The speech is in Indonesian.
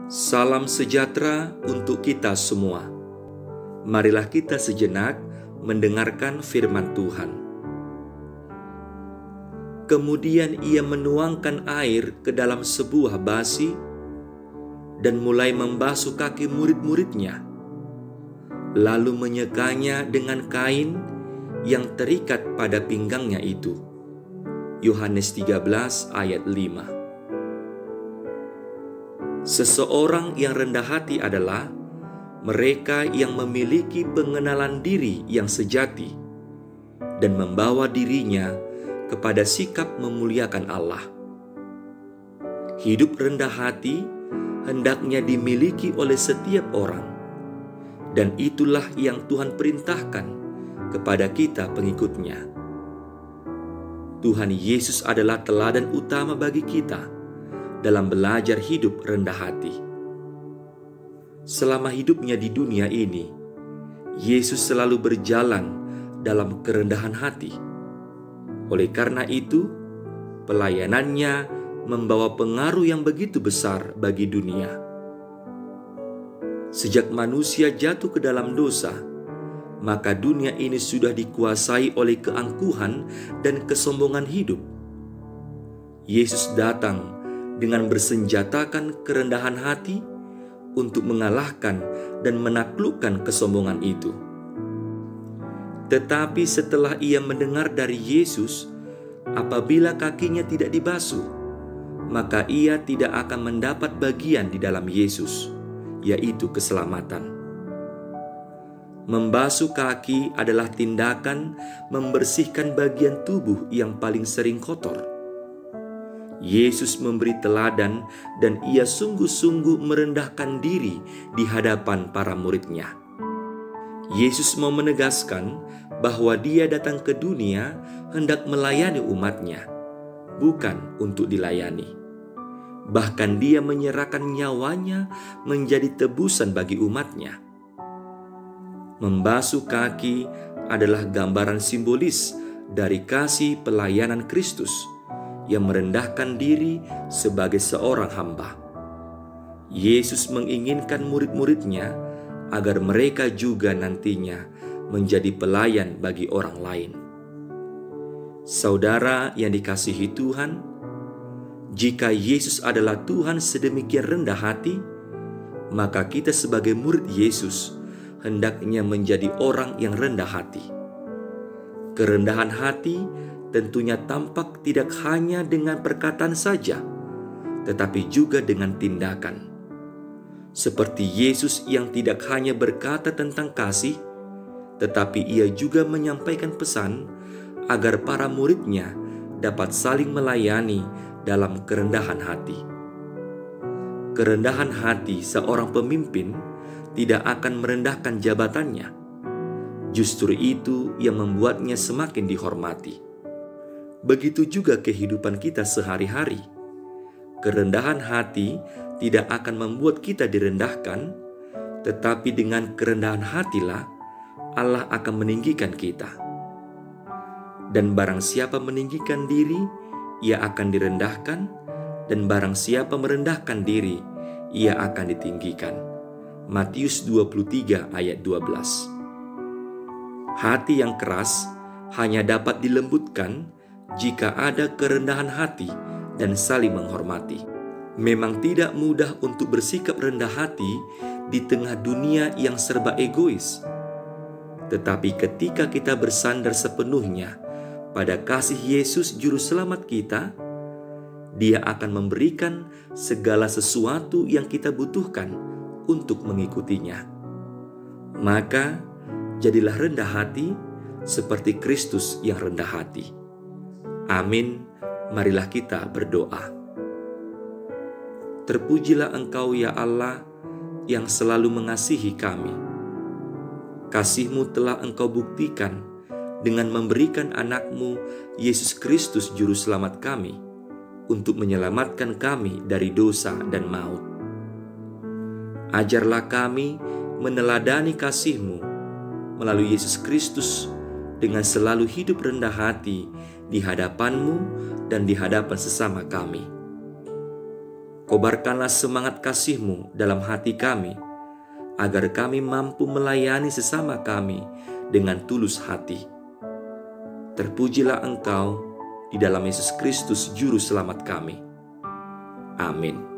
Salam sejahtera untuk kita semua. Marilah kita sejenak mendengarkan firman Tuhan. Kemudian ia menuangkan air ke dalam sebuah basi dan mulai membasuh kaki murid-muridnya, lalu menyekanya dengan kain yang terikat pada pinggangnya itu. Yohanes 13 ayat 5. Seseorang yang rendah hati adalah mereka yang memiliki pengenalan diri yang sejati dan membawa dirinya kepada sikap memuliakan Allah. Hidup rendah hati hendaknya dimiliki oleh setiap orang, dan itulah yang Tuhan perintahkan kepada kita pengikut-Nya. Tuhan Yesus adalah teladan utama bagi kita dalam belajar hidup rendah hati. Selama hidupnya di dunia ini, Yesus selalu berjalan dalam kerendahan hati. Oleh karena itu, pelayanannya membawa pengaruh yang begitu besar bagi dunia. Sejak manusia jatuh ke dalam dosa, maka dunia ini sudah dikuasai oleh keangkuhan dan kesombongan hidup. Yesus datang dengan bersenjatakan kerendahan hati untuk mengalahkan dan menaklukkan kesombongan itu. Tetapi setelah ia mendengar dari Yesus, apabila kakinya tidak dibasuh, maka ia tidak akan mendapat bagian di dalam Yesus, yaitu keselamatan. Membasuh kaki adalah tindakan membersihkan bagian tubuh yang paling sering kotor. Yesus memberi teladan dan ia sungguh-sungguh merendahkan diri di hadapan para murid-Nya. Yesus mau menegaskan bahwa Dia datang ke dunia hendak melayani umat-Nya, bukan untuk dilayani. Bahkan Dia menyerahkan nyawanya menjadi tebusan bagi umat-Nya. Membasuh kaki adalah gambaran simbolis dari kasih pelayanan Kristus yang merendahkan diri sebagai seorang hamba. Yesus menginginkan murid-murid-Nya agar mereka juga nantinya menjadi pelayan bagi orang lain. Saudara yang dikasihi Tuhan, jika Yesus adalah Tuhan sedemikian rendah hati, maka kita sebagai murid Yesus hendaknya menjadi orang yang rendah hati. Kerendahan hati tentunya tampak tidak hanya dengan perkataan saja, tetapi juga dengan tindakan. Seperti Yesus yang tidak hanya berkata tentang kasih, tetapi ia juga menyampaikan pesan agar para murid-Nya dapat saling melayani dalam kerendahan hati. Kerendahan hati seorang pemimpin tidak akan merendahkan jabatannya. Justru itu yang membuatnya semakin dihormati. Begitu juga kehidupan kita sehari-hari. Kerendahan hati tidak akan membuat kita direndahkan, tetapi dengan kerendahan hatilah Allah akan meninggikan kita. Dan barang siapa meninggikan diri, ia akan direndahkan, dan barang siapa merendahkan diri, ia akan ditinggikan. Matius 23 ayat 12. Hati yang keras hanya dapat dilembutkan jika ada kerendahan hati dan saling menghormati. Memang tidak mudah untuk bersikap rendah hati di tengah dunia yang serba egois. Tetapi ketika kita bersandar sepenuhnya pada kasih Yesus Juru Selamat kita, Dia akan memberikan segala sesuatu yang kita butuhkan untuk mengikutinya. Maka jadilah rendah hati seperti Kristus yang rendah hati. Amin. Marilah kita berdoa. Terpujilah Engkau ya Allah yang selalu mengasihi kami. Kasih-Mu telah Engkau buktikan dengan memberikan anak-Mu Yesus Kristus Juru Selamat kami untuk menyelamatkan kami dari dosa dan maut. Ajarlah kami meneladani kasih-Mu melalui Yesus Kristus dengan selalu hidup rendah hati di hadapan-Mu dan di hadapan sesama kami. Kau Kobarkanlah semangat kasih-Mu dalam hati kami, agar kami mampu melayani sesama kami dengan tulus hati. Terpujilah Engkau di dalam Yesus Kristus Juru Selamat kami. Amin.